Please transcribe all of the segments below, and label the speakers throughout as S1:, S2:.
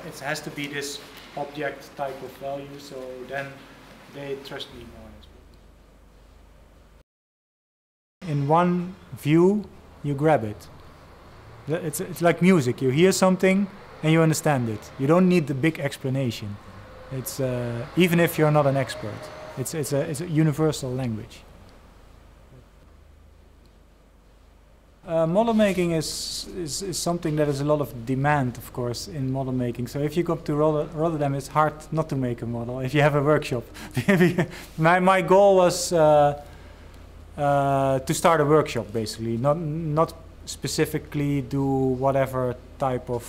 S1: it has to be this object type of value, so then they trust me more. In one view, you grab it. It's like music. You hear something and you understand it. You don't need the big explanation. It's even if you're not an expert. It's a universal language. Model making is something that is a lot of demand, of course, in model making. So if you go to Rotterdam, it's hard not to make a model if you have a workshop. my goal was to start a workshop, basically, not specifically do whatever type of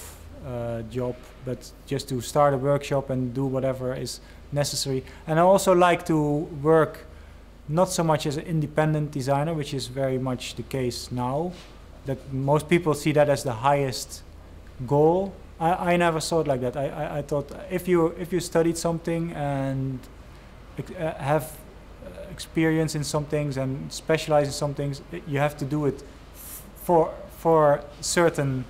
S1: job, but just to start a workshop and do whatever is necessary. And I also like to work not so much as an independent designer, which is very much the case now, that most people see that as the highest goal. I never saw it like that. I thought if you studied something and have experience in some things and specialize in some things, you have to do it for certain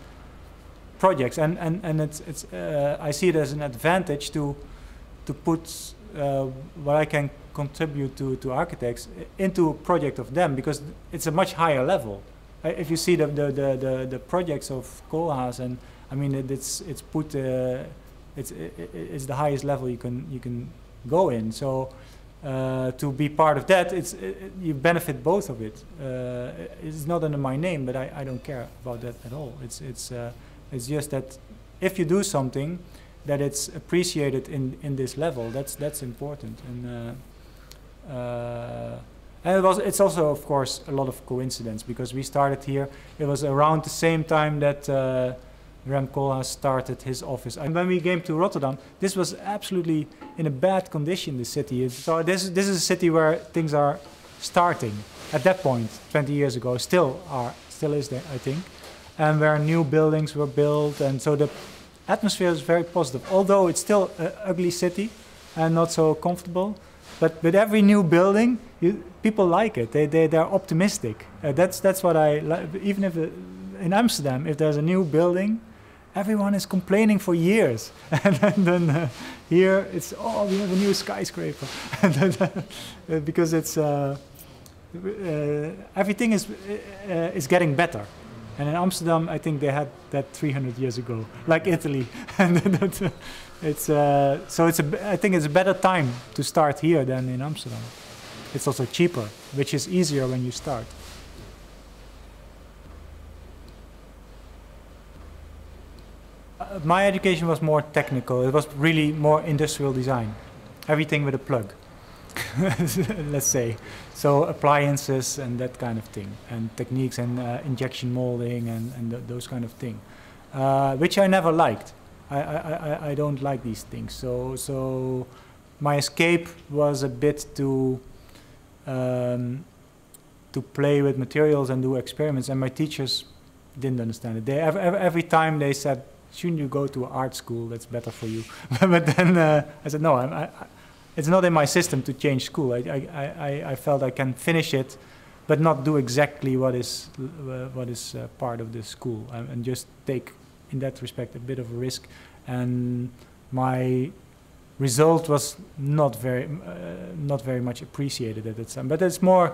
S1: projects, and it's I see it as an advantage to put what I can contribute to architects into a project of them, because it's a much higher level. If you see the projects of Koolhaas, and I mean it's the highest level you can go in. So to be part of that, you benefit both of it. It's not under my name, but I don't care about that at all. It's just that if you do something, that it's appreciated in this level. That's important. And it's also, of course, a lot of coincidence, because we started here. It was around the same time that Rem Koolhaas started his office. And when we came to Rotterdam, this was absolutely in a bad condition, the city. So this is a city where things are starting. At that point, 20 years ago, still is there, I think. And where new buildings were built, and so the atmosphere is very positive. Although it's still an ugly city and not so comfortable, but with every new building, people like it. They're optimistic. That's what I like. Even if in Amsterdam, if there's a new building, everyone is complaining for years, and then here it's we have a new skyscraper, because it's everything is getting better. And in Amsterdam, I think they had that 300 years ago, like Italy. And I think it's a better time to start here than in Amsterdam. It's also cheaper, which is easier when you start. My education was more technical. It was really more industrial design. Everything with a plug, let's say. So appliances and that kind of thing, and techniques and injection molding and those kind of thing, which I never liked. I don't like these things. So my escape was a bit to play with materials and do experiments, and my teachers didn't understand it. Every time they said, "Shouldn't you go to art school? That's better for you." But then I said, "No, it's not in my system to change school. I felt I can finish it, but not do exactly what is part of the school, and just take, in that respect, a bit of a risk." And my result was not very much appreciated at that time. But it's more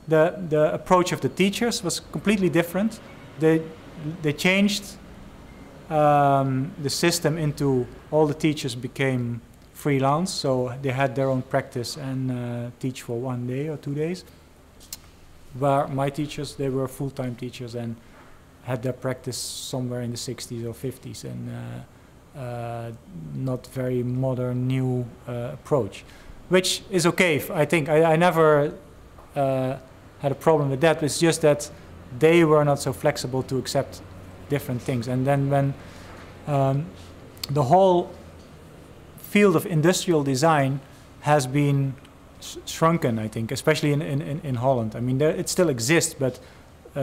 S1: the approach of the teachers was completely different. They changed the system into all the teachers became freelance, so they had their own practice and teach for 1 day or 2 days. Where my teachers, they were full-time teachers and had their practice somewhere in the 60s or 50s, and not very modern, new approach, which is okay. I think I never had a problem with that. It's just that they were not so flexible to accept different things. And then when the whole field of industrial design has been shrunken, I think, especially in Holland. I mean, it still exists, but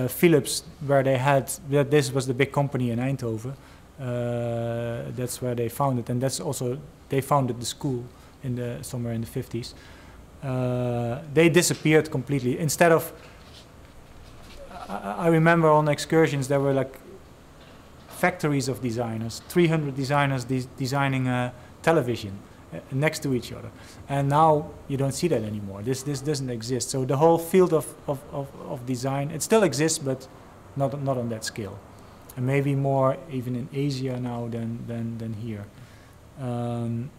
S1: Philips, where they had, this was the big company in Eindhoven, that's where they founded, and that's also, they founded the school somewhere in the 50s. They disappeared completely. Instead of, I remember on excursions there were like factories of designers, 300 designers designing a television next to each other. And now you don't see that anymore. This doesn't exist. So the whole field of design, it still exists, but not on that scale. And maybe more even in Asia now than here. And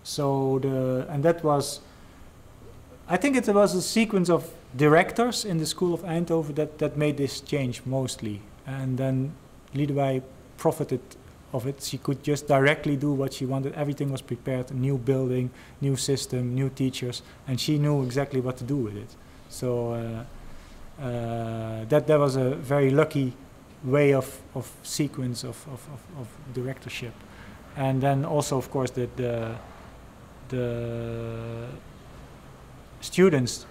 S1: that was, I think it was a sequence of directors in the School of Eindhoven that made this change mostly. And then Liedewij profited of it. She could just directly do what she wanted. Everything was prepared, a new building, new system, new teachers, and she knew exactly what to do with it. So that was a very lucky way of sequence of directorship. And then also, of course, the students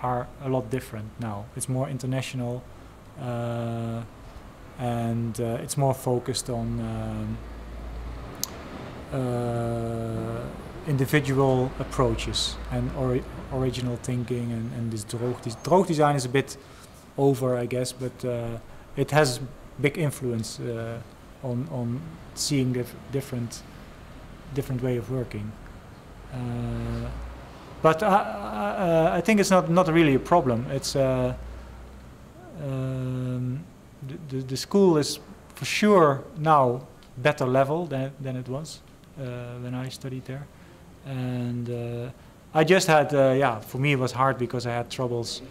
S1: are a lot different now. It's more international, and it's more focused on individual approaches and original thinking, and this droog design is a bit over, I guess, but it has big influence on seeing different way of working. But I think it's not really a problem. It's the school is for sure now better level than it was when I studied there, and I just had for me it was hard because I had troubles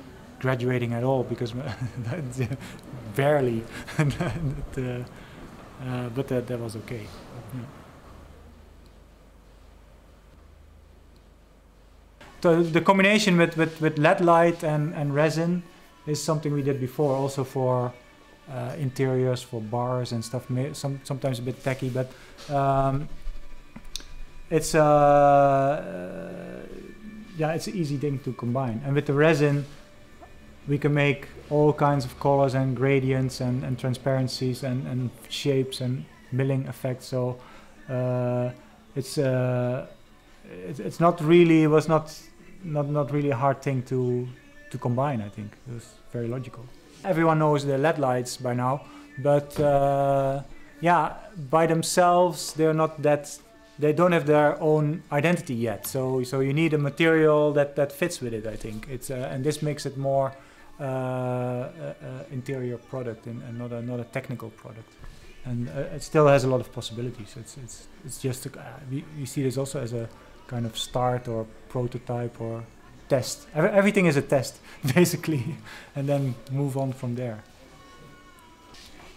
S1: graduating at all because barely, but that was okay. Yeah. So the combination with LED light and resin is something we did before, also for interiors, for bars and stuff. Sometimes a bit tacky, but it's it's an easy thing to combine. And with the resin, we can make all kinds of colors and gradients and transparencies and shapes and milling effects. So it's not really, it was not really a hard thing to combine. I think it was very logical. Everyone knows the LED lights by now, but by themselves they're not that. They don't have their own identity yet. So you need a material that fits with it. I think it's and this makes it more interior product and not a technical product. And it still has a lot of possibilities. It's just we see this also as a kind of start or prototype or test. Everything is a test basically, and then move on from there.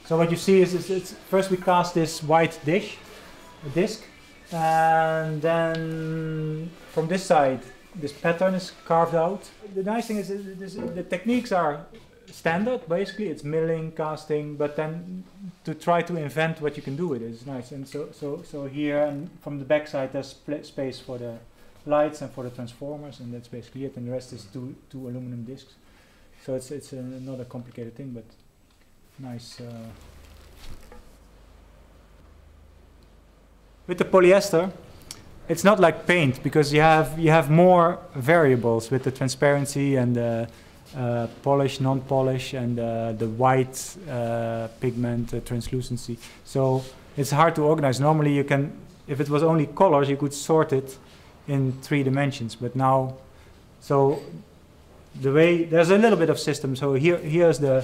S1: So what you see is it's first we cast this white disc, and then from this side this pattern is carved out. The nice thing is the techniques are standard, basically it's milling, casting, but then to try to invent what you can do with it is nice. And so here and from the back side there's space for the lights and for the transformers, and that's basically it, and the rest is two aluminum discs. So it's not a complicated thing, but nice. With the polyester, it's not like paint because you have more variables with the transparency and the polish, non-polish, and the white pigment translucency. So it's hard to organize. Normally you can, if it was only colors, you could sort it in 3 dimensions. But now, so the way there's a little bit of system. So here's the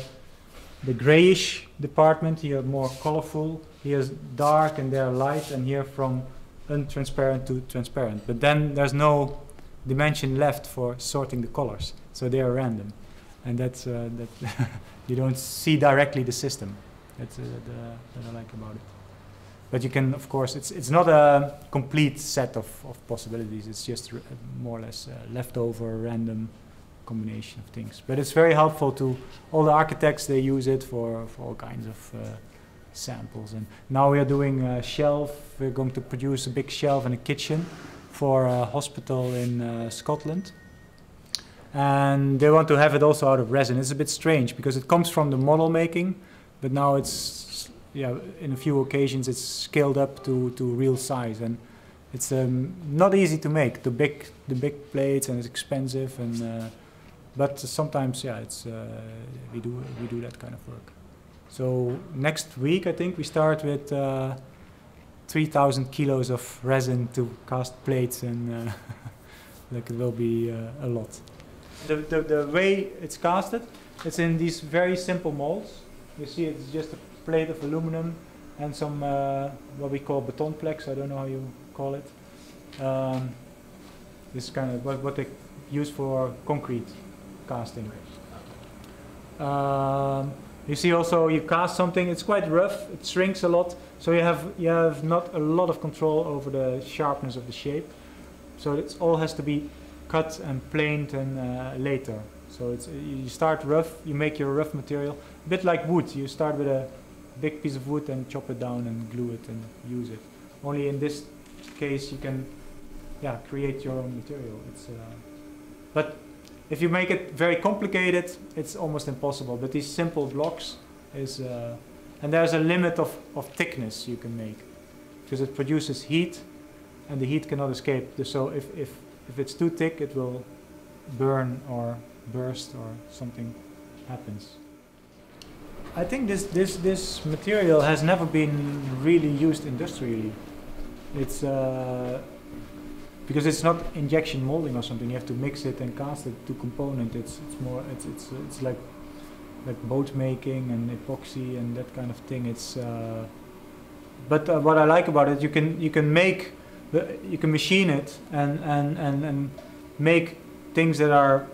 S1: grayish department. Here more colorful. Here's dark and there light, and here from untransparent to transparent. But then there's no dimension left for sorting the colors, so they are random, and that's that you don't see directly the system. That's that I like about it. But you can, of course, it's not a complete set of possibilities. It's just more or less leftover random combination of things. But it's very helpful to all the architects. They use it for all kinds of samples. And now we are doing a shelf. We're going to produce a big shelf and a kitchen for a hospital in Scotland. And they want to have it also out of resin. It's a bit strange because it comes from the model making, but now it's, in a few occasions it's scaled up to real size, and it's not easy to make the big plates, and it's expensive, and but sometimes it's we do that kind of work. So next week I think we start with 3,000 kilos of resin to cast plates, and like it will be a lot. The way it's casted, it's in these very simple molds. You see it's just a plate of aluminum and some what we call betonplex, I don't know how you call it. This is kind of what they use for concrete casting. You see also you cast something, it's quite rough, it shrinks a lot, so you have not a lot of control over the sharpness of the shape. So it all has to be cut and planed and later. So it's, you start rough, you make your rough material, a bit like wood. You start with a big piece of wood and chop it down and glue it and use it. Only in this case you can create your own material. But if you make it very complicated, it's almost impossible. But these simple blocks is, and there's a limit of thickness you can make, because it produces heat, and the heat cannot escape. So if it's too thick, it will burn or burst or something happens. I think this material has never been really used industrially. It's because it's not injection molding or something. You have to mix it and cast it to component. It's like boat making and epoxy and that kind of thing. It's but what I like about it, you can machine it and make things that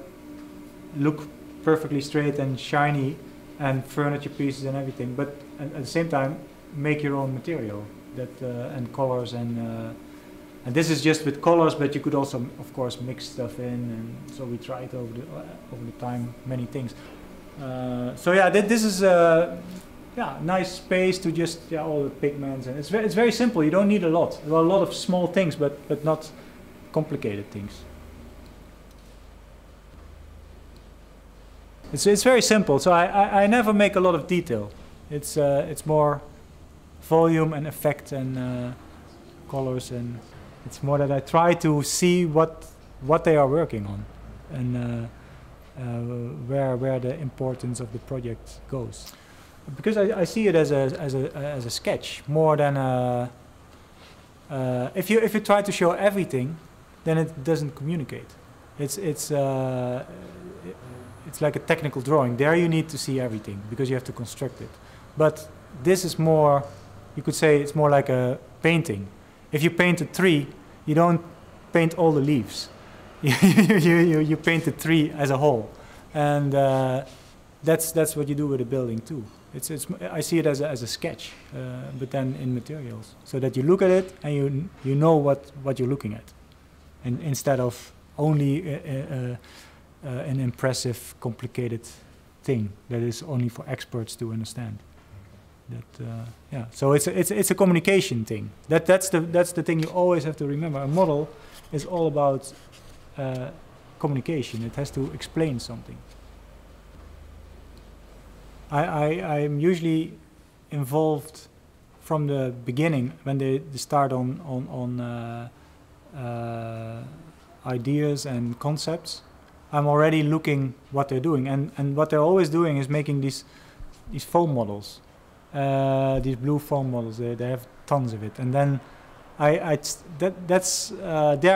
S1: look perfectly straight and shiny, and furniture pieces and everything. But at the same time, make your own material and colors and this is just with colors, but you could also, of course, mix stuff in, and so we tried over the time many things. So yeah, this is a nice space to just all the pigments, and it's very simple. You don't need a lot. There are a lot of small things, but not complicated things. It's very simple. So I never make a lot of detail. It's more volume and effect and colors, and it's more that I try to see what they are working on, and where the importance of the project goes. Because I see it as a sketch more than if you try to show everything, then it doesn't communicate. It's like a technical drawing. There you need to see everything because you have to construct it. But this is more, you could say it's more like a painting. If you paint a tree, you don't paint all the leaves. you paint the tree as a whole, and that's what you do with a building too. I see it as a sketch, but then in materials, so that you look at it and you know what you're looking at, and instead of only an impressive, complicated thing that is only for experts to understand. So it's a communication thing. That's the thing you always have to remember. A model is all about communication. It has to explain something. I'm usually involved from the beginning when they start on ideas and concepts. I'm already looking what they're doing, and what they're always doing is making these foam models. These blue foam models, they have tons of it, and then there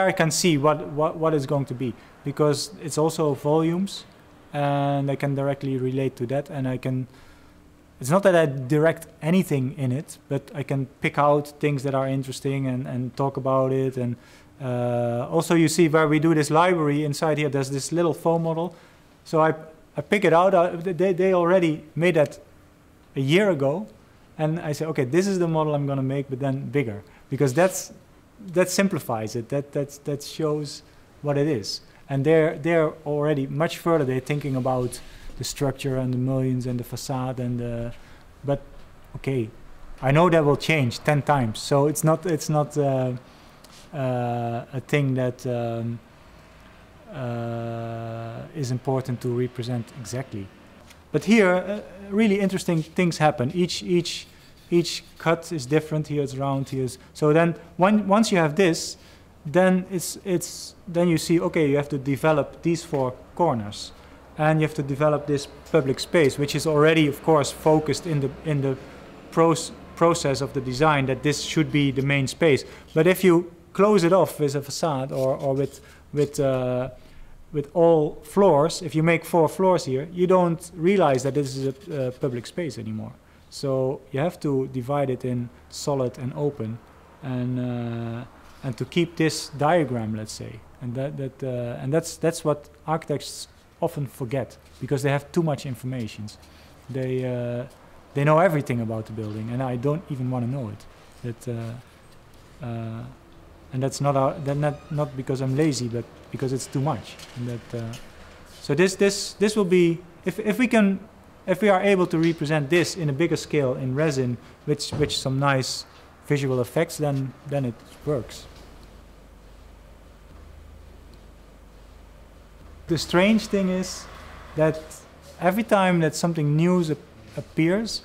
S1: I can see what it's going to be, because it's also volumes, and I can directly relate to that, and it's not that I direct anything in it, but I can pick out things that are interesting and talk about it. And also you see where we do this library inside here, there's this little foam model, so I pick it out. They already made that a year ago, and I say, okay, this is the model I'm going to make, but then bigger, because that simplifies it. That shows what it is, and they're already much further. They're thinking about the structure and the mullions and the facade but okay, I know that will change 10 times, so it's not a thing that is important to represent exactly. But here, really interesting things happen. Each cut is different. Here it's round. Here's so. Then once you have this, then then you see, okay, you have to develop these 4 corners, and you have to develop this public space, which is already, of course, focused in the process of the design that this should be the main space. But if you close it off with a facade or with all floors, if you make 4 floors here, you don't realize that this is a public space anymore. So you have to divide it in solid and open, and to keep this diagram, let's say, and that's what architects often forget, because they have too much information. They know everything about the building, and I don't even want to know it. And that's not because I'm lazy, but because it's too much. And so this will be, if we are able to represent this in a bigger scale in resin, with some nice visual effects, then it works. The strange thing is that every time that something new appears,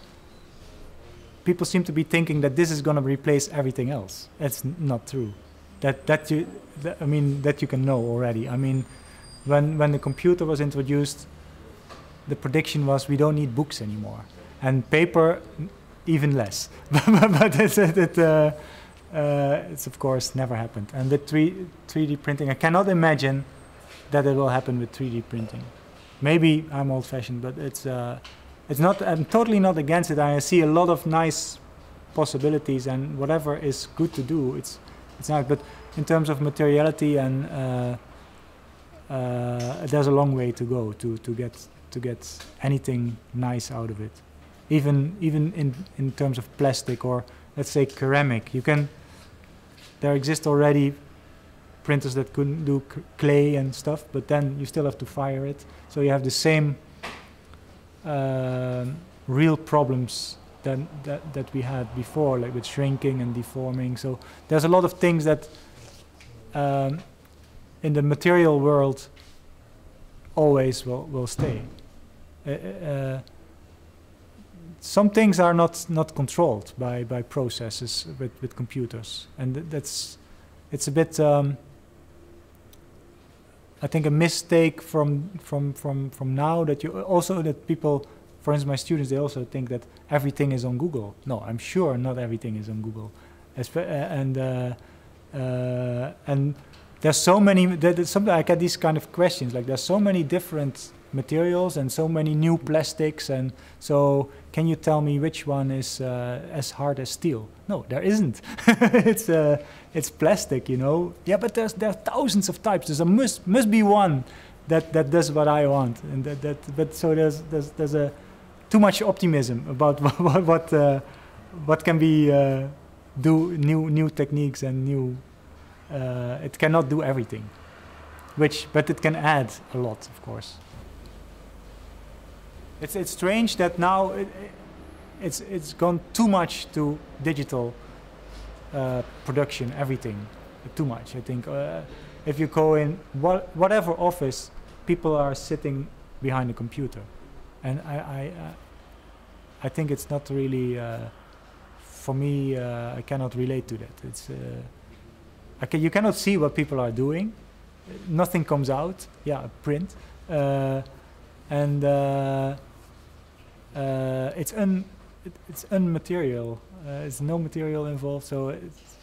S1: people seem to be thinking that this is going to replace everything else. That's not true. That you can know already. I mean, when the computer was introduced, the prediction was we don't need books anymore, and paper even less. But it's of course never happened. And with 3D printing, I cannot imagine that it will happen with 3D printing. Maybe I'm old-fashioned, but it's not. I'm totally not against it. I see a lot of nice possibilities, and whatever is good to do, it's nice. But in terms of materiality, and there's a long way to go to get anything nice out of it. Even in terms of plastic, or let's say ceramic, there exist already printers that couldn't do clay and stuff, but then you still have to fire it. So you have the same real problems that we had before, like with shrinking and deforming. So there's a lot of things that in the material world always will stay. Some things are not controlled by processes with computers, and it's a bit I think a mistake from now, that people, for instance, my students, they also think that everything is on Google. No, I'm sure not everything is on Google, and there's so many. Sometimes I get these kind of questions, like there's so many different materials and so many new plastics, and so can you tell me which one is as hard as steel? No, there isn't. It's plastic, you know. Yeah, but there are thousands of types. There must be one that does what I want, and but so there's a too much optimism about what can be do new techniques and new. It cannot do everything, but it can add a lot, of course. It's strange that now it's gone too much to digital production, everything, too much. I think if you go in whatever office, people are sitting behind a computer, and I think it's not really for me. I cannot relate to that. It's you cannot see what people are doing. Nothing comes out. Yeah, print, and it's unmaterial. There's no material involved, so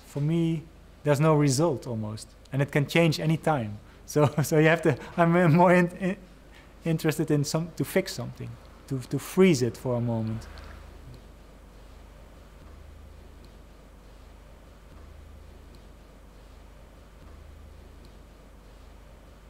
S1: for me, there's no result almost, and it can change any time. So you have to. I'm more interested in to fix something, to freeze it for a moment.